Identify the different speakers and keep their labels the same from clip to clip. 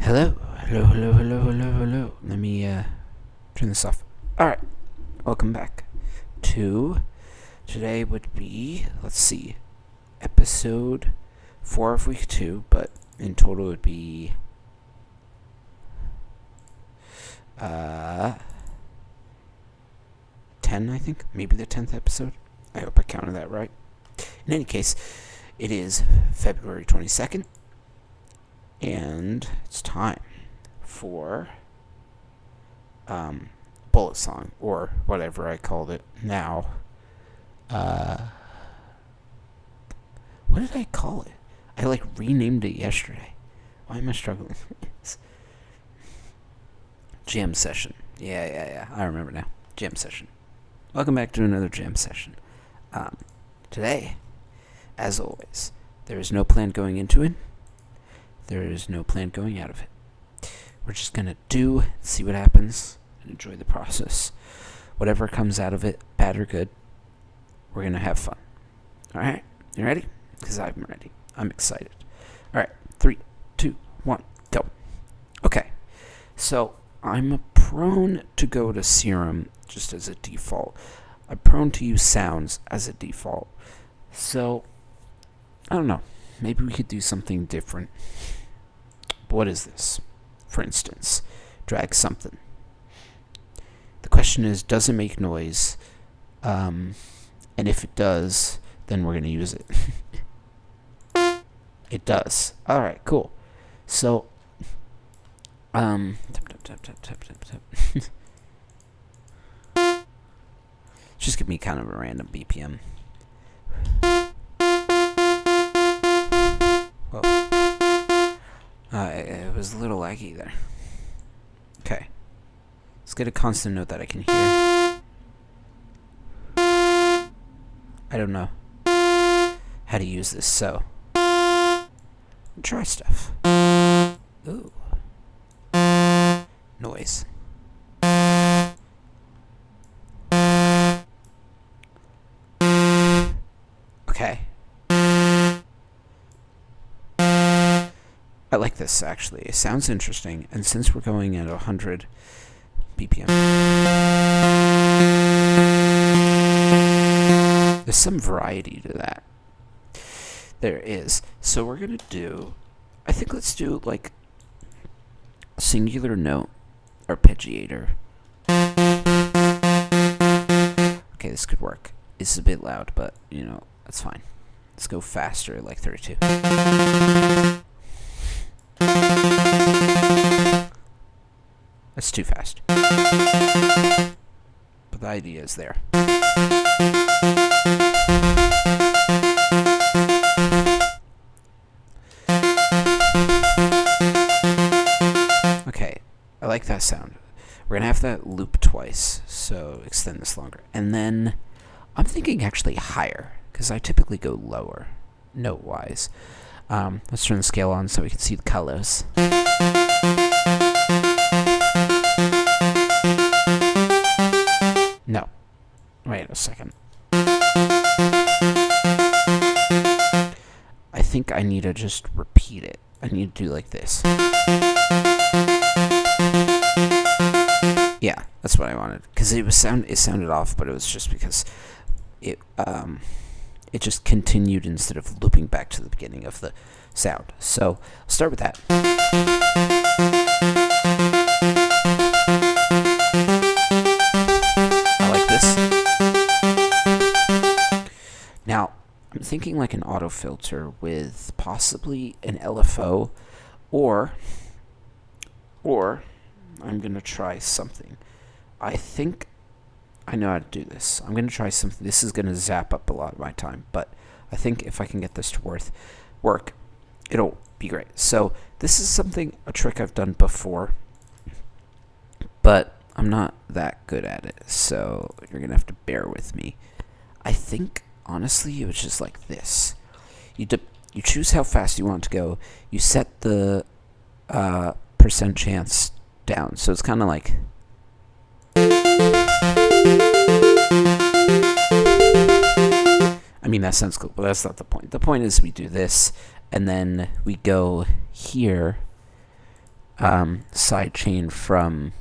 Speaker 1: Hello, hello, hello, hello, hello, hello. Let me turn this off. Alright, welcome back to, today would be, let's see, episode 4 of week 2, but in total it would be 10, I think, maybe the 10th episode. I hope I counted that right. In any case, it is February 22nd, and it's time for Bullet Song, or whatever I called it now. What did I call it? I renamed it yesterday. Why am I struggling with this? Jam session. Yeah. I remember now. Jam session. Welcome back to another jam session. Today, as always, there is no plan going into it. There is no plan going out of it. We're just going to see what happens, and enjoy the process. Whatever comes out of it, bad or good, we're going to have fun. Alright? You ready? Because I'm ready. I'm excited. Alright, 3, 2, 1, go. Okay, so I'm prone to go to serum just as a default. I'm prone to use sounds as a default. So, I don't know. Maybe we could do something different. What is this? For instance, drag something. The question is, does it make noise? And if it does, then we're going to use it. It does. Alright, cool. So, tap. Just give me kind of a random BPM. Whoa. It was a little laggy there. Okay. Let's get a constant note that I can hear. I don't know how to use this, so try stuff. Ooh. Noise. Okay. I like this, actually. It sounds interesting, and since we're going at 100 BPM, there's some variety to that. There is. So we're going to do, I think let's do, singular note arpeggiator. Okay, this could work. It's a bit loud, but, that's fine. Let's go faster, like 32. That's too fast. But the idea is there. Okay, I like that sound. We're going to have that loop twice, so extend this longer. And then I'm thinking actually higher, because I typically go lower, note-wise. Let's turn the scale on so we can see the colors. No. Wait a second. I think I need to just repeat it. I need to do like this. Yeah, that's what I wanted. Because it sounded off, but it was just because it just continued instead of looping back to the beginning of the sound. So, I'll start with that. I like this. Now, I'm thinking like an auto filter with possibly an LFO, or I'm going to try something. I think I know how to do this. I'm going to try something. This is going to zap up a lot of my time, but I think if I can get this to work, it'll be great. So this is a trick I've done before, but I'm not that good at it, so you're going to have to bear with me. I think, honestly, it was just like this. You choose how fast you want to go. You set the percent chance down, so it's kind of like... I mean, that sounds cool, but that's not the point. The point is we do this, and then we go here sidechain from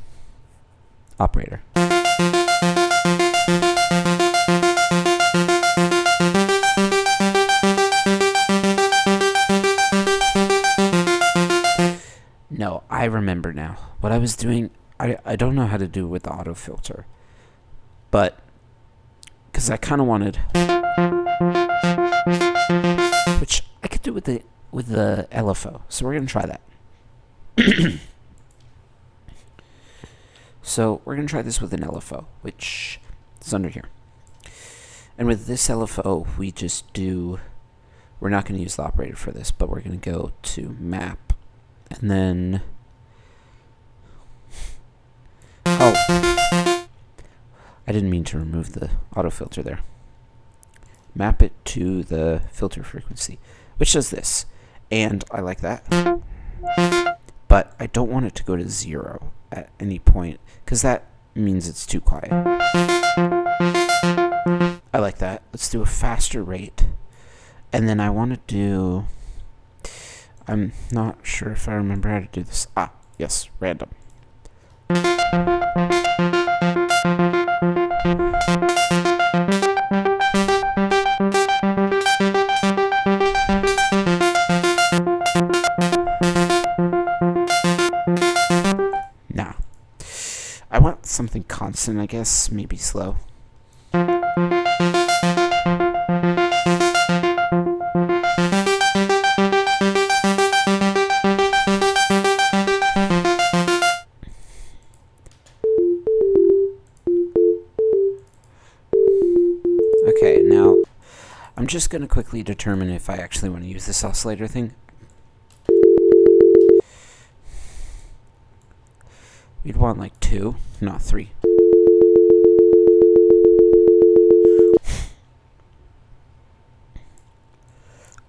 Speaker 1: operator. No, I remember now. What I was doing, I don't know how to do it with the auto filter, but because I kind of wanted, which I could do with the LFO. So we're gonna try that. So we're gonna try this with an LFO, which is under here. And with this LFO, we just do. We're not gonna use the operator for this, but we're gonna go to map, and then. Oh, I didn't mean to remove the auto filter there. Map it to the filter frequency, which does this, and I like that. But I don't want it to go to 0 at any point, because that means it's too quiet. I like that. Let's do a faster rate. And then I want to do... I'm not sure if I remember how to do this. Ah, yes, random. Now, I want something constant, I guess, maybe slow. Okay, now I'm just going to quickly determine if I actually want to use this oscillator thing. We'd want like 2, not 3.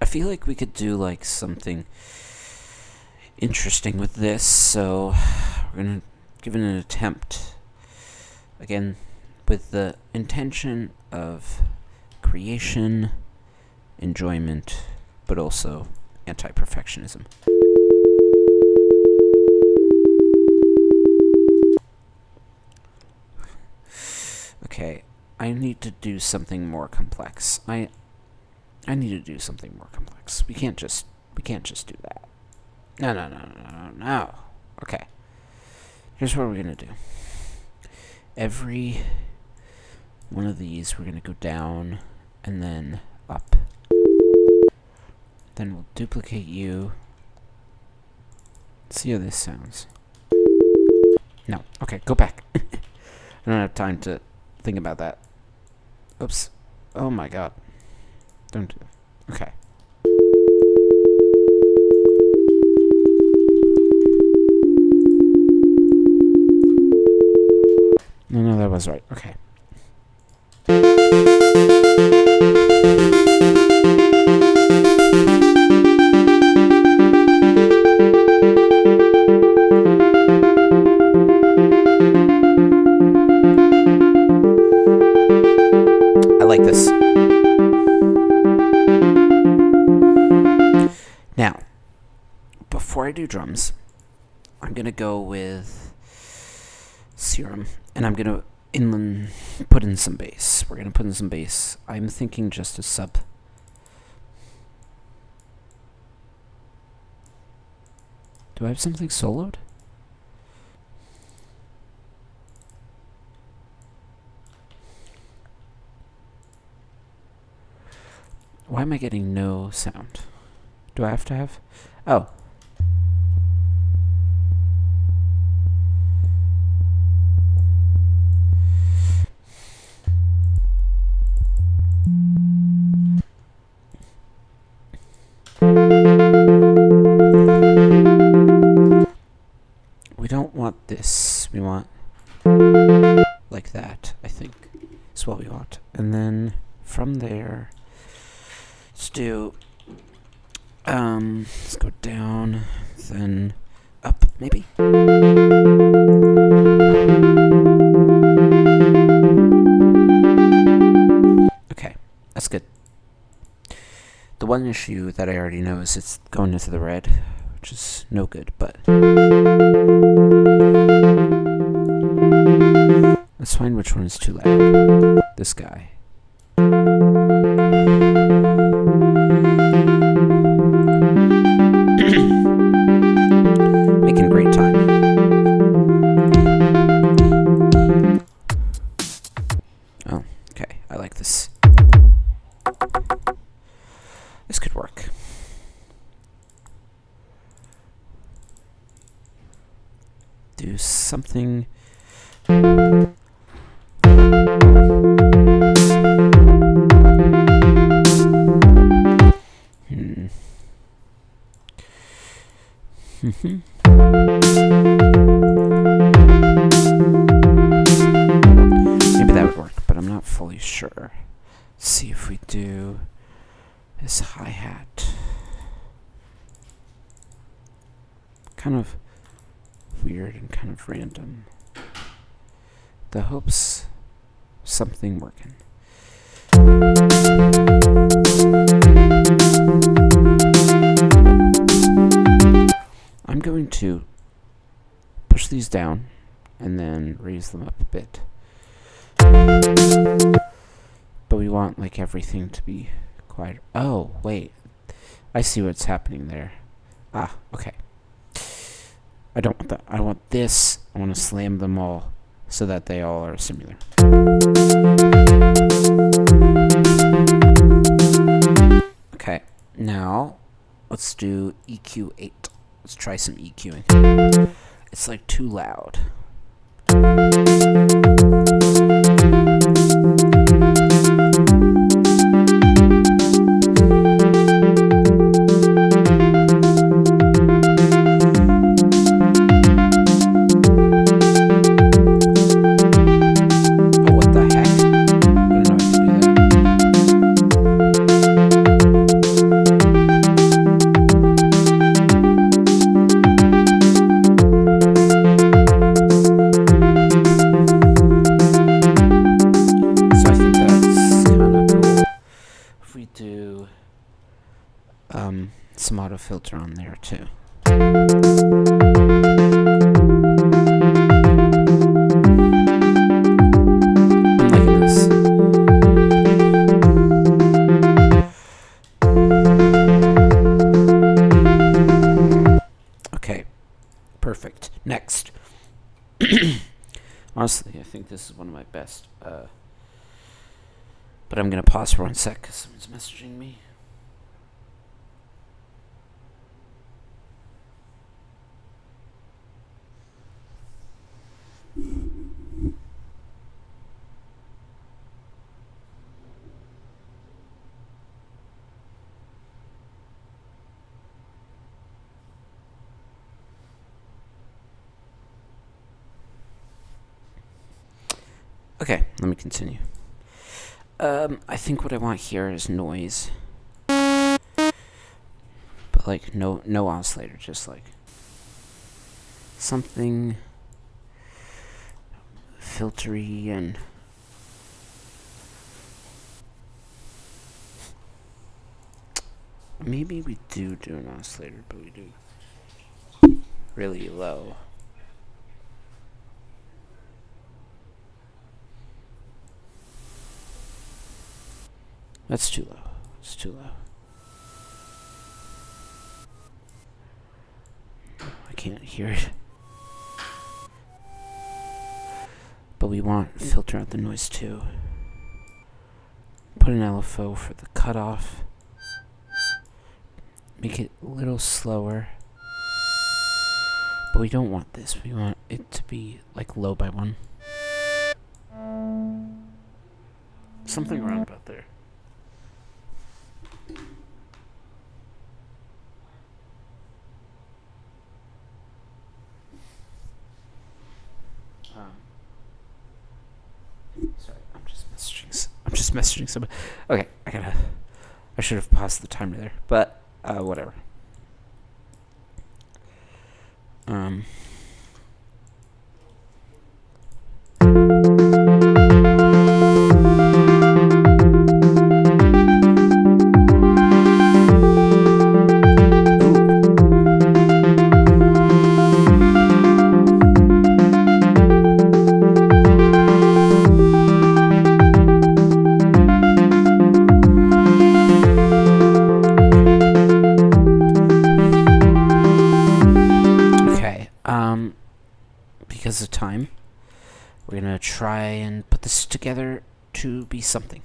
Speaker 1: I feel like we could do like something interesting with this, so we're going to give it an attempt. Again, with the intention of creation, enjoyment, but also anti-perfectionism. Okay, I need to do something more complex. I need to do something more complex. We can't just do that. No. Okay. Here's what we're gonna do. Every one of these we're gonna go down and then up. Then we'll duplicate you. See how this sounds. No. Okay, go back. I don't have time to think about that. Oops. Oh my god. Don't do that. Okay. No, that was right. Okay. I like this. Now, before I do drums, I'm going to go with Serum, and I'm going to put in some bass. We're going to put in some bass. I'm thinking just a sub. Do I have something soloed? Why am I getting no sound? Do I have to have? Oh. We don't want this. We want like that, I think, is what we want. And then from there, let's do, let's go down, then up, maybe. Okay, that's good. The one issue that I already know is it's going into the red, which is no good, but find which one is too loud. This guy. Making great time. Oh, okay. I like this. This could work. Do something. Maybe that would work, but I'm not fully sure. Let's see if we do this hi-hat. Kind of weird and kind of random. The hopes something working. I'm going to push these down and then raise them up a bit. But we want like everything to be quieter. Oh, wait. I see what's happening there. Ah, okay. I don't want that. I want this. I want to slam them all so that they all are similar. Okay, now let's do EQ8. Let's try some EQing. It's like too loud. Some auto filter on there too. I'm liking this. Okay, perfect. Next. Honestly, I think this is one of my best. But I'm gonna pause for 1 sec because someone's messaging me. Okay, let me continue. I think what I want here is noise. But like no oscillator, just like something filtery and maybe we do an oscillator, but we do really low. That's too low. It's too low. I can't hear it. But we want to filter out the noise too. Put an LFO for the cutoff. Make it a little slower. But we don't want this. We want it to be like low by 1. Something around about there. Sorry, I'm just messaging somebody. Okay, I should have paused the timer there, but whatever. because of time, we're gonna try and put this together to be something.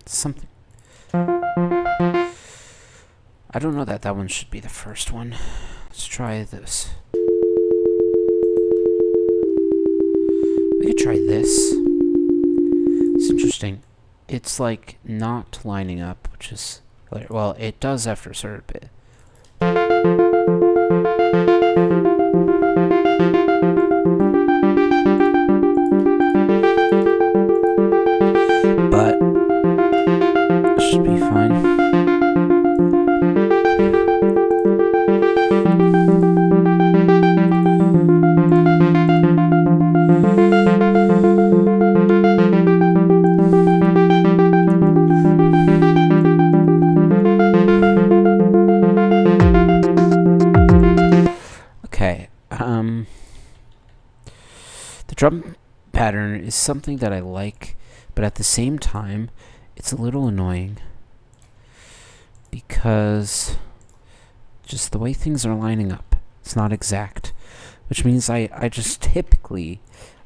Speaker 1: Something. I don't know that one should be the first one. Let's try this. We could try this. It's interesting. It's like not lining up, which is, well, it does after a certain bit. But it should be fine. The drum pattern is something that I like, but at the same time, it's a little annoying because just the way things are lining up, it's not exact, which means I just typically,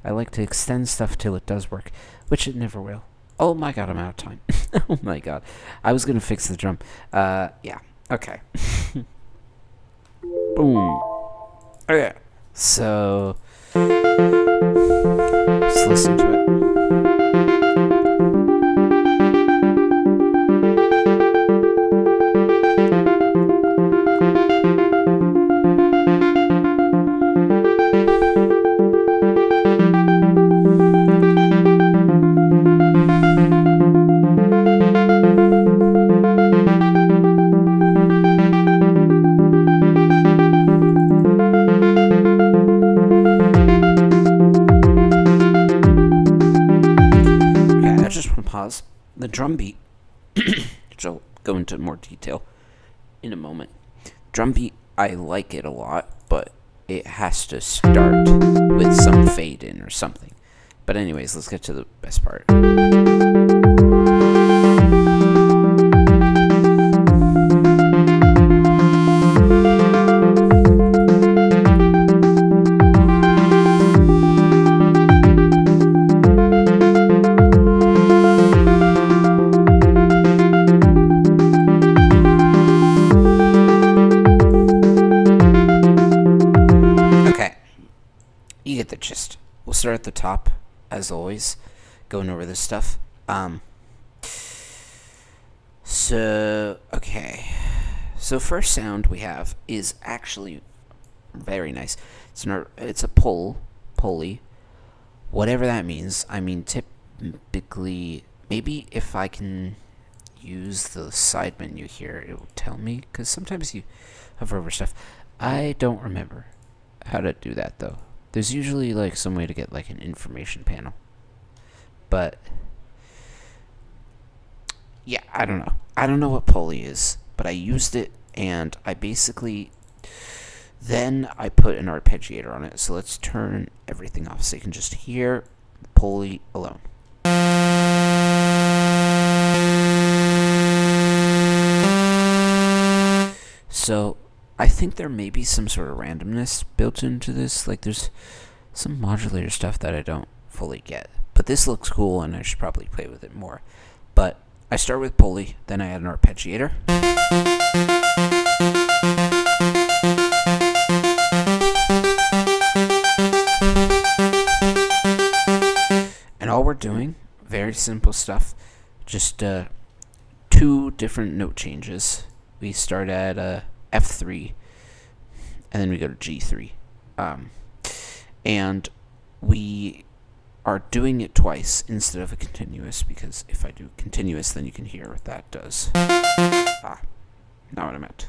Speaker 1: I like to extend stuff till it does work, which it never will. Oh my god, I'm out of time. Oh my god. I was going to fix the drum. Yeah. Okay. Boom. Okay. So, let's listen to it. Pause. The drum beat, which I'll go into more detail in a moment. Drum beat, I like it a lot, but it has to start with some fade in or something. But anyways, let's get to the best part. You get the gist. We'll start at the top, as always, going over this stuff. Okay. So first sound we have is actually very nice. It's a pulley, whatever that means. I mean, typically, maybe if I can use the side menu here, it will tell me, because sometimes you hover over stuff. I don't remember how to do that, though. There's usually like some way to get like an information panel. But yeah, I don't know. I don't know what pulley is, but I used it and I basically then I put an arpeggiator on it. So let's turn everything off so you can just hear the pulley alone. So I think there may be some sort of randomness built into this. Like there's some modulator stuff that I don't fully get. But this looks cool and I should probably play with it more. But I start with pulley, then I add an arpeggiator. And all we're doing, very simple stuff, just 2 different note changes. We start at F3, and then we go to G3. And we are doing it twice instead of a continuous, because if I do continuous, then you can hear what that does. Not what I meant.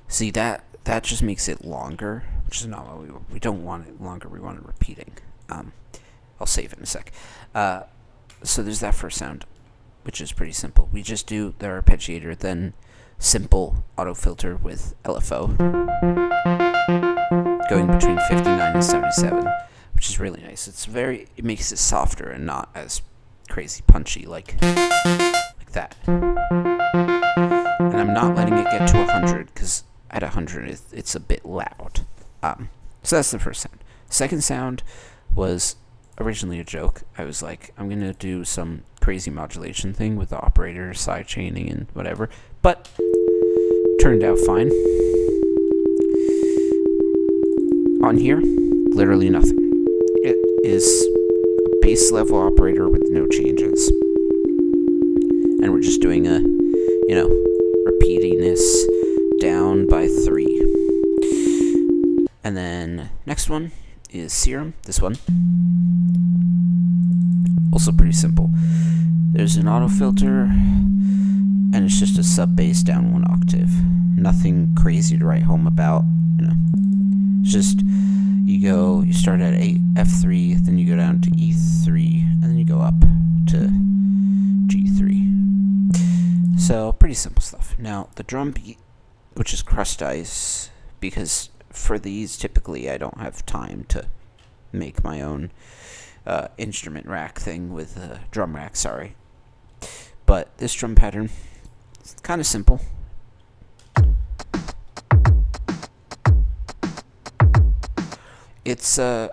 Speaker 1: See, that just makes it longer, which is not what we don't want it longer, we want it repeating. I'll save it in a sec. So there's that first sound, which is pretty simple. We just do the arpeggiator, then simple auto filter with LFO, going between 59 and 77, which is really nice. It makes it softer and not as crazy punchy like that. And not letting it get to 100, because at 100 it's a bit loud. So that's the first sound. Second sound was originally a joke. I was like, I'm going to do some crazy modulation thing with the operator, side chaining, and whatever. But turned out fine. On here, literally nothing. It is a bass level operator with no changes. And we're just doing a, repeating this down by 3. And then next one is Serum, this one. Also pretty simple. There's an auto filter, and it's just a sub bass down 1 octave. Nothing crazy to write home about, It's just, you start at F3, then you go down to E3, and then you go up to G3. So, pretty simple stuff. Now, the drum beat, which is crushed ice, because for these, typically, I don't have time to make my own instrument rack thing with drum rack, sorry. But this drum pattern is kind of simple. It's a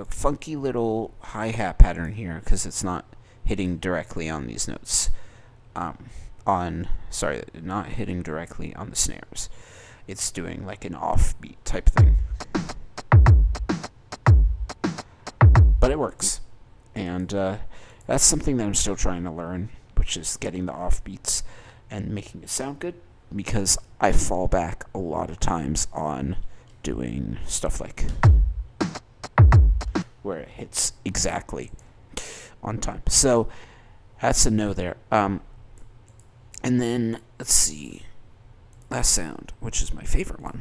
Speaker 1: funky little hi-hat pattern here because it's not hitting directly on these notes. Not hitting directly on the snares. It's doing like an offbeat type thing. But it works. And that's something that I'm still trying to learn, which is getting the offbeats and making it sound good, because I fall back a lot of times on doing stuff like where it hits exactly on time. So that's a no there. And then, let's see, last sound, which is my favorite one.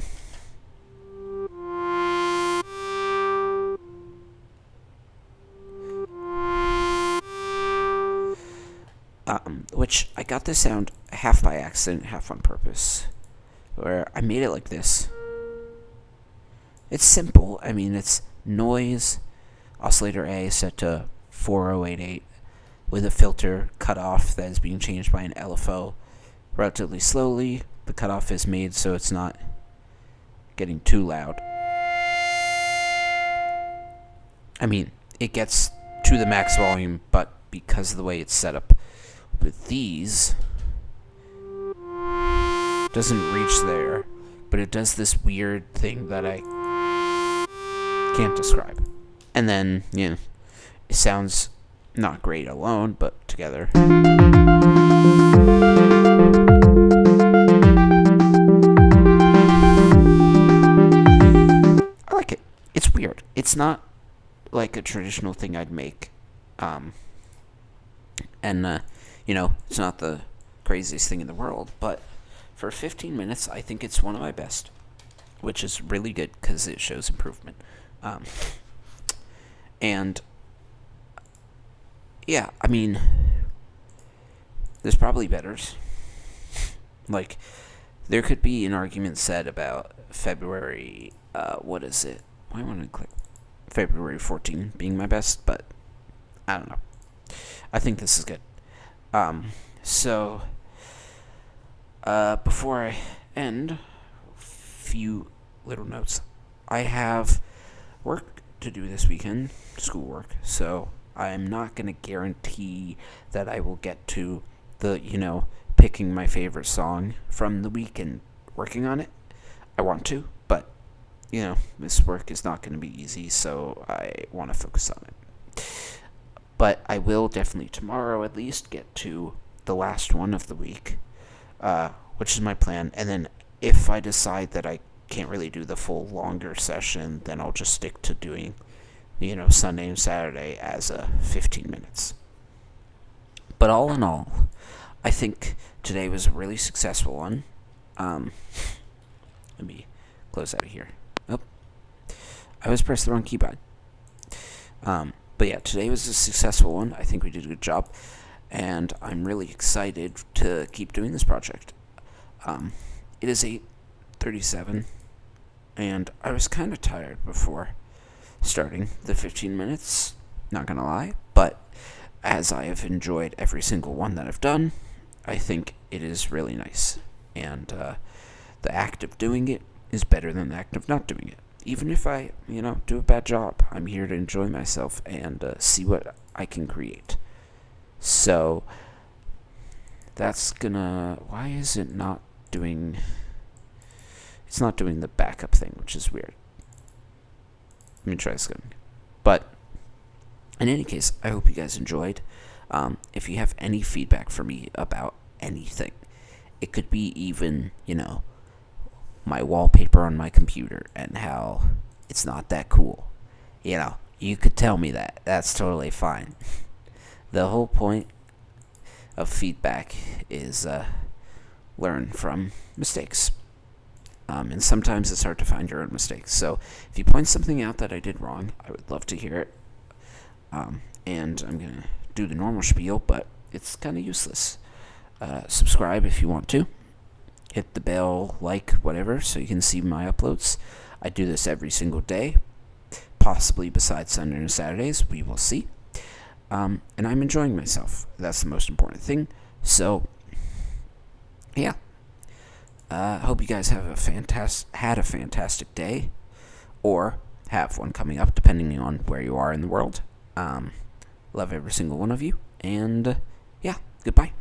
Speaker 1: Which I got this sound half by accident, half on purpose, where I made it like this. It's simple. I mean, it's noise, oscillator A set to 4088, with a filter cutoff that is being changed by an LFO relatively slowly. The cutoff is made so it's not getting too loud. I mean, it gets to the max volume, but because of the way it's set up with these, doesn't reach there, but it does this weird thing that I can't describe. And then, it sounds not great alone, but together. I like it. It's weird. It's not like a traditional thing I'd make. It's not the craziest thing in the world, but for 15 minutes, I think it's one of my best, which is really good because it shows improvement. There's probably betters. Like, there could be an argument said about February, what is it? Why want to click February 14 being my best, but I don't know. I think this is good. Before I end, few little notes. I have work to do this weekend, schoolwork, so I'm not going to guarantee that I will get to the, picking my favorite song from the week and working on it. I want to, but, this work is not going to be easy, so I want to focus on it. But I will definitely tomorrow at least get to the last one of the week, which is my plan. And then if I decide that I can't really do the full longer session, then I'll just stick to doing, Sunday and Saturday as 15 minutes. But all in all, I think today was a really successful one. Let me close out of here. Oh, I was pressed the wrong keypad. But yeah, today was a successful one. I think we did a good job, and I'm really excited to keep doing this project. It is 8:37, and I was kind of tired before starting the 15 minutes, not gonna lie, but as I have enjoyed every single one that I've done, I think it is really nice. And the act of doing it is better than the act of not doing it. Even if I, do a bad job, I'm here to enjoy myself and see what I can create. So, that's gonna. Why is it not doing. It's not doing the backup thing, which is weird. Let me try this again. But, in any case, I hope you guys enjoyed. If you have any feedback for me about anything, it could be even, my wallpaper on my computer and how it's not that cool. You could tell me that. That's totally fine. The whole point of feedback is learn from mistakes. And sometimes it's hard to find your own mistakes. So if you point something out that I did wrong, I would love to hear it. And I'm going to do the normal spiel, but it's kind of useless. Subscribe if you want to. Hit the bell, whatever, so you can see my uploads. I do this every single day, possibly besides Sunday and Saturdays. We will see. And I'm enjoying myself. That's the most important thing. So, yeah. Hope you guys have had a fantastic day, or have one coming up, depending on where you are in the world. Love every single one of you, and yeah, goodbye.